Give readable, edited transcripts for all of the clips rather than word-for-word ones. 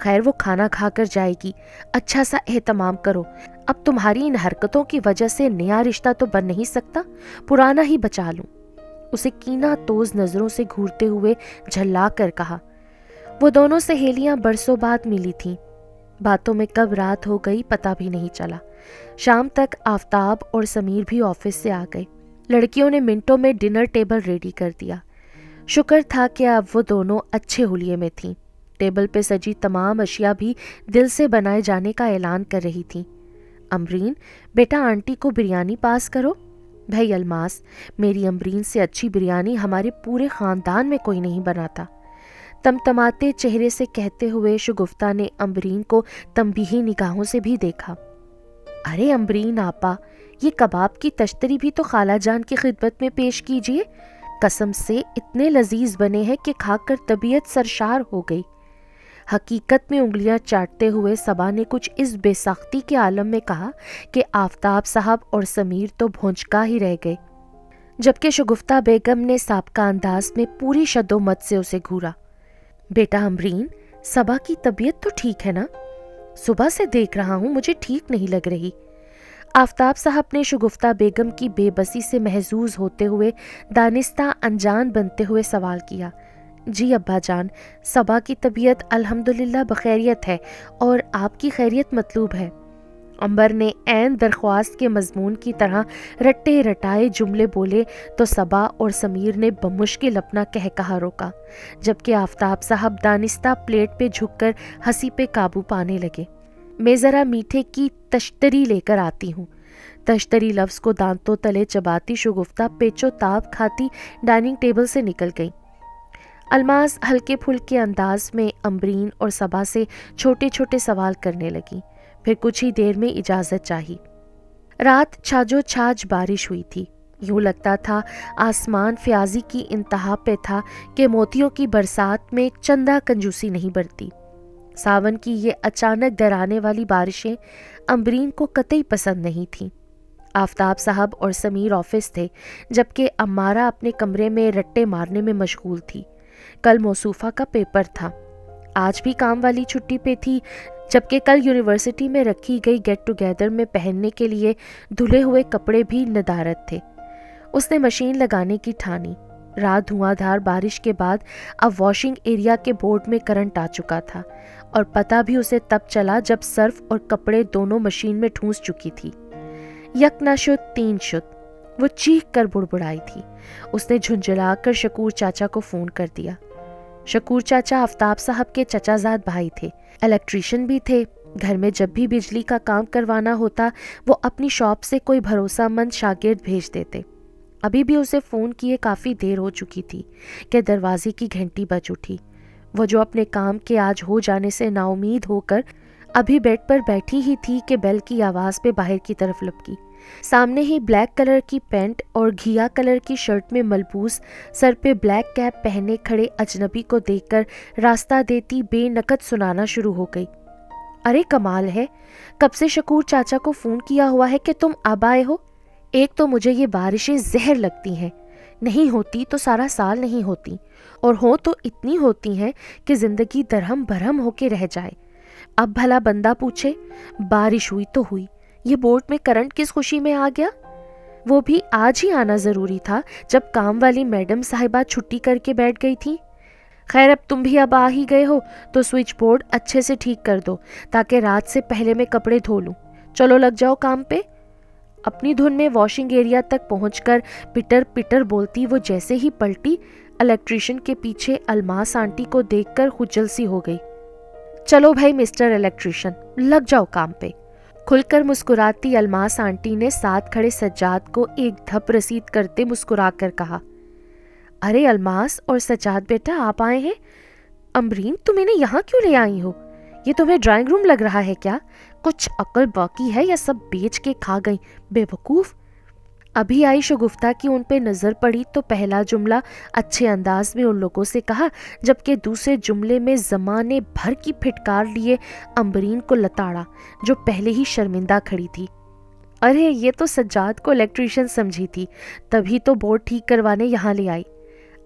خیر وہ کھانا کھا کر جائے گی، اچھا سا اہتمام کرو، اب تمہاری ان حرکتوں کی وجہ سے نیا رشتہ تو بن نہیں سکتا، پرانا ہی بچا لوں۔ اسے کینہ توز نظروں سے گھورتے ہوئے جھلا کر کہا۔ وہ دونوں سہیلیاں برسوں بعد ملی تھیں، باتوں میں کب رات ہو گئی پتہ بھی نہیں چلا۔ شام تک آفتاب اور سمیر بھی آفس سے آ گئے۔ لڑکیوں نے منٹوں میں ڈنر ٹیبل ریڈی کر دیا۔ شکر تھا کہ اب وہ دونوں اچھے حلیے میں تھیں۔ ٹیبل پہ سجی تمام اشیاء بھی دل سے بنائے جانے کا اعلان کر رہی تھیں۔ امبرین، بیٹا آنٹی کو بریانی پاس کرو۔ بھائی الماس، میری امبرین سے اچھی بریانی ہمارے پورے خاندان میں کوئی نہیں بناتا۔ تمتماتے چہرے سے کہتے ہوئے شگفتہ نے امبرین کو تنبیہی نگاہوں سے بھی دیکھا۔ ارے امبرین آپا، یہ کباب کی تشتری بھی تو خالہ جان کی خدمت میں پیش کیجیے، قسم سے اتنے لذیذ بنے ہیں کہ کھا کر طبیعت سرشار ہو گئی۔ حقیقت میں انگلیاں چاٹتے ہوئے صبا نے کچھ اس بے ساختی کے عالم میں کہا کہ آفتاب صاحب اور سمیر تو بھونچکا ہی رہ گئے، جبکہ شگفتہ بیگم نے سابقہ انداز میں پوری شد و مت سے اسے گھورا۔ بیٹا امبرین، صبا کی طبیعت تو ٹھیک ہے نا؟ صبح سے دیکھ رہا ہوں، مجھے ٹھیک نہیں لگ رہی۔ آفتاب صاحب نے شگفتہ بیگم کی بے بسی سے محظوظ ہوتے ہوئے دانستہ انجان بنتے ہوئے سوال کیا۔ جی ابا جان، صبا کی طبیعت الحمدللہ بخیریت ہے اور آپ کی خیریت مطلوب ہے۔ امبر نے عین درخواست کے مضمون کی طرح رٹے رٹائے جملے بولے تو صبا اور سمیر نے بمشکل اپنا کہا روکا، جبکہ آفتاب صاحب دانستہ پلیٹ پہ جھک کر ہنسی پہ قابو پانے لگے۔ میں ذرا میٹھے کی تشتری لے کر آتی ہوں۔ تشتری لفظ کو دانتوں تلے چباتی شگفتہ پیچو تاب کھاتی ڈائننگ ٹیبل سے نکل گئی۔ الماس ہلکے پھلکے انداز میں امبرین اور صبا سے چھوٹے چھوٹے سوال کرنے لگی، پھر کچھ ہی دیر میں اجازت چاہی۔ رات چھاجو چھاج بارش ہوئی تھی، یوں لگتا تھا آسمان فیاضی کی انتہا پہ تھا کہ موتیوں کی برسات میں چندہ کنجوسی نہیں برتی۔ ساون کی یہ اچانک ڈرانے والی بارشیں امبرین کو قطعی پسند نہیں تھیں۔ آفتاب صاحب اور سمیر آفس تھے، جبکہ امارہ اپنے کمرے میں رٹے مارنے میں مشغول تھی۔ کل موصوفہ کا پیپر تھا، آج بھی کام والی چھٹی پہ تھی، جبکہ کل یونیورسٹی میں رکھی گئی گیٹ ٹوگیدر میں پہننے کے لیے دھلے ہوئے کپڑے بھی ندارت تھے۔ اس نے مشین لگانے کی ٹھانی۔ رات دھواں دھار بارش کے بعد اب واشنگ ایریا کے بورڈ میں کرنٹ آ چکا تھا، اور پتہ بھی اسے تب چلا جب سرف اور کپڑے دونوں مشین میں ٹھونس چکی تھی۔ یک نہ شد تین شد، وہ چیخ کر بڑبڑائی تھی۔ اس نے جھنجھلا کر شکور چاچا کو فون کر دیا۔ شکور چاچا آفتاب صاحب کے چچا زاد بھائی تھے، الیکٹریشین بھی تھے۔ گھر میں جب بھی بجلی کا کام کروانا ہوتا وہ اپنی شاپ سے کوئی بھروسہ مند شاگرد بھیج دیتے۔ ابھی بھی اسے فون کیے کافی دیر ہو چکی تھی کہ دروازے کی گھنٹی بج اٹھی۔ وہ جو اپنے کام کے آج ہو جانے سے نا امید ہو کر ابھی بیڈ پر بیٹھی ہی تھی کہ بیل کی آواز پہ باہر کی طرف لپکی۔ سامنے ہی بلیک کلر کی پینٹ اور گھیا کلر کی شرٹ میں ملبوس، سر پہ بلیک کیپ پہنے کھڑے اجنبی کو دیکھ کر راستہ دیتی بے نقد سنانا شروع ہو گئی۔ ارے کمال ہے، کب سے شکور چاچا کو فون کیا ہوا ہے کہ تم اب آئے ہو؟ ایک تو مجھے یہ بارشیں زہر لگتی ہیں، نہیں ہوتی تو سارا سال نہیں ہوتی، اور ہوں تو اتنی ہوتی ہیں کہ زندگی درہم برہم ہو کے رہ جائے۔ اب بھلا بندہ پوچھے، بارش ہوئی تو ہوئی، یہ بورڈ میں کرنٹ کس خوشی میں آ گیا؟ وہ بھی آج ہی آنا ضروری تھا جب کام والی میڈم صاحبہ چھٹی کر کے بیٹھ گئی تھی۔ خیر اب تم بھی اب آ ہی گئے ہو تو سوئچ بورڈ اچھے سے ٹھیک کر دو تاکہ رات سے پہلے میں کپڑے دھو لوں۔ چلو لگ جاؤ کام پہ۔ اپنی دھن میں واشنگ ایریا تک پہنچ کر پٹر پٹر بولتی وہ جیسے ہی پلٹی، الیکٹریشین کے پیچھے الماس آنٹی کو دیکھ کر خجل سی ہو گئی۔ چلو بھائی مسٹر الیکٹریشین، لگ جاؤ کام پہ۔ کھل کر مسکراتی الماس آنٹی نے ساتھ کھڑے سجاد کو ایک دھپ رسید کرتے مسکرا کر کہا، ارے الماس اور سجاد بیٹا آپ آئے ہیں؟ امبرین تم انہیں یہاں کیوں لے آئی ہو؟ یہ تمہیں ڈرائنگ روم لگ رہا ہے کیا؟ کچھ عقل باقی ہے یا سب بیچ کے کھا گئی بے وقوف؟ ابھی آئی شگفتہ کی ان پہ نظر پڑی تو پہلا جملہ اچھے انداز میں ان لوگوں سے کہا، جبکہ دوسرے جملے میں زمانے بھر کی پھٹکار لیے امبرین کو لتاڑا جو پہلے ہی شرمندہ کھڑی تھی۔ ارے یہ تو سجاد کو الیکٹریشین سمجھی تھی، تبھی تو بورڈ ٹھیک کروانے یہاں لے آئی۔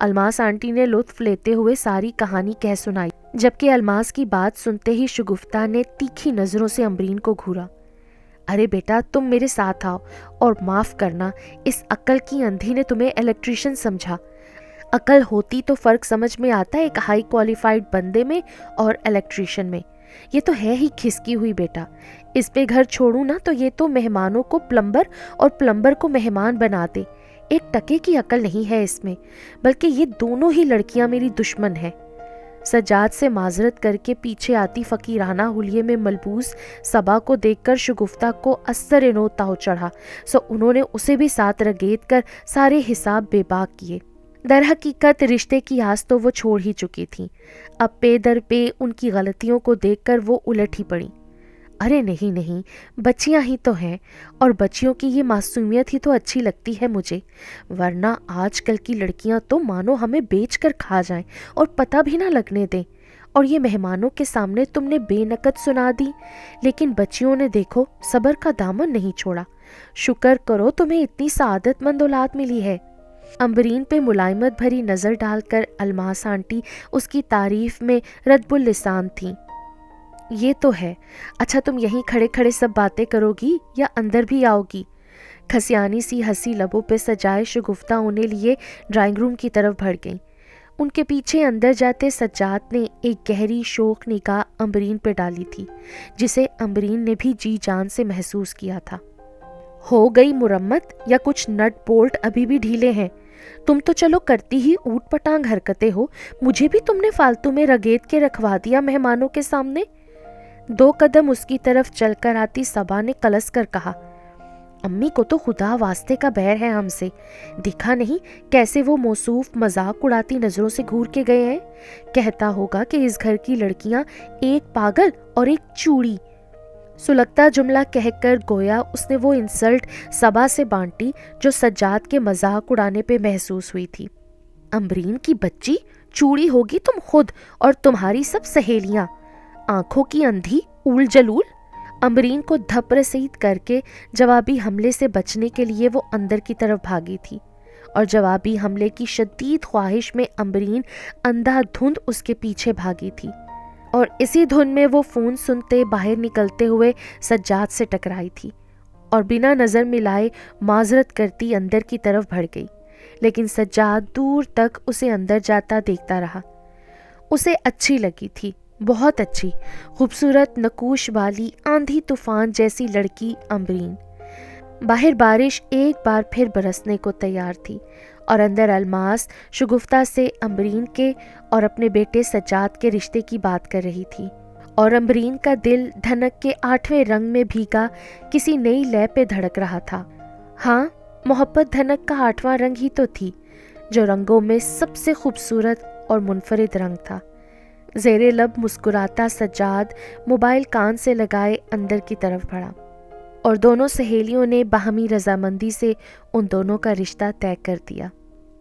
الماس آنٹی نے لطف لیتے ہوئے ساری کہانی کہہ سنائی۔ جبکہ الماس کی بات سنتے ہی شگفتہ نے تیکھی نظروں سے امبرین کو گھورا۔ ارے بیٹا، تم میرے ساتھ آؤ، اور معاف کرنا، اس عقل کی اندھی نے تمہیں الیکٹریشین سمجھا۔ عقل ہوتی تو فرق سمجھ میں آتا ایک ہائی کوالیفائڈ بندے میں اور الیکٹریشین میں۔ یہ تو ہے ہی کھسکی ہوئی بیٹا، اس پہ گھر چھوڑوں نا تو یہ تو مہمانوں کو پلمبر اور پلمبر کو مہمان بنا دے۔ ایک ٹکے کی عقل نہیں ہے اس میں، بلکہ یہ دونوں ہی لڑکیاں میری دشمن ہیں۔ سجاد سے معذرت کر کے پیچھے آتی فقیرانہ حلیے میں ملبوس صبا کو دیکھ کر شگفتہ کو اثر نو تاؤ چڑھا، سو انہوں نے اسے بھی ساتھ رگیت کر سارے حساب بے باک کیے۔ در حقیقت رشتے کی آس تو وہ چھوڑ ہی چکی تھیں، اب پے در پے ان کی غلطیوں کو دیکھ کر وہ الٹ ہی پڑیں۔ ارے نہیں، بچیاں ہی تو ہیں، اور بچیوں کی یہ معصومیت ہی تو اچھی لگتی ہے مجھے، ورنہ آج کل کی لڑکیاں تو مانو ہمیں بیچ کر کھا جائیں اور پتہ بھی نہ لگنے دیں۔ اور یہ مہمانوں کے سامنے تم نے بے نقد سنا دی، لیکن بچیوں نے دیکھو صبر کا دامن نہیں چھوڑا۔ شکر کرو تمہیں اتنی سعادت مند اولاد ملی ہے۔ امبرین پہ ملائمت بھری نظر ڈال کر الماس آنٹی اس کی تعریف میں ردب اللسان تھیں۔ یہ تو ہے، اچھا تم یہیں کھڑے کھڑے سب باتیں کرو گی یا اندر بھی آؤ گی؟ کھسیانی سی ہنسی لبوں پہ سجائے شگفتہ انہیں لیے ڈرائنگ روم کی طرف بڑھ گئیں۔ ان کے پیچھے اندر جاتے سجاد نے ایک گہری شوق نگاہ امبرین پہ ڈالی تھی، جسے امبرین نے بھی جی جان سے محسوس کیا تھا۔ ہو گئی مرمت یا کچھ نٹ بولٹ ابھی بھی ڈھیلے ہیں؟ تم تو چلو کرتی ہی اوٹ پٹانگ حرکتیں ہو، مجھے بھی تم نے فالتو میں رگیت کے رکھوا دیا مہمانوں کے سامنے۔ 2 قدم اس کی طرف چل کر آتی صبا نے کلس کر کہا، امی کو تو خدا واسطے کا بیر ہے ہم سے، دیکھا نہیں کیسے وہ موصوف مذاق اڑاتی نظروں سے گھور کے گئے ہیں؟ کہتا ہوگا کہ اس گھر کی لڑکیاں ایک پاگل اور ایک چوڑی۔ سلگتا جملہ کہہ کر گویا اس نے وہ انسلٹ صبا سے بانٹی جو سجاد کے مذاق اڑانے پہ محسوس ہوئی تھی۔ امبرین کی بچی، چوڑی ہوگی تم خود اور تمہاری سب سہیلیاں، آنکھوں کی اندھی، اول جلول۔ امبرین کو دھپ رسید کر کے جوابی حملے سے بچنے کے لیے وہ اندر کی طرف بھاگی تھی، اور جوابی حملے کی شدید خواہش میں امبرین اندھا دھند اس کے پیچھے بھاگی تھی، اور اسی دھن میں وہ فون سنتے باہر نکلتے ہوئے سجاد سے ٹکرائی تھی اور بنا نظر ملائے معذرت کرتی اندر کی طرف بڑھ گئی، لیکن سجاد دور تک اسے اندر جاتا دیکھتا رہا۔ اسے اچھی لگی تھی، بہت اچھی، خوبصورت نقوش والی آندھی طوفان جیسی لڑکی امبرین۔ باہر بارش ایک بار پھر برسنے کو تیار تھی، اور اندر الماس شگفتہ سے امبرین کے اور اپنے بیٹے سجاد کے رشتے کی بات کر رہی تھی، اور امبرین کا دل دھنک کے 8ویں رنگ میں بھیگا کسی نئی لے پہ دھڑک رہا تھا۔ ہاں، محبت دھنک کا 8واں رنگ ہی تو تھی، جو رنگوں میں سب سے خوبصورت اور منفرد رنگ تھا۔ زیر لب مسکراتا سجاد موبائل کان سے لگائے اندر کی طرف بڑھا، اور دونوں سہیلیوں نے باہمی رضامندی سے ان دونوں کا رشتہ طے کر دیا۔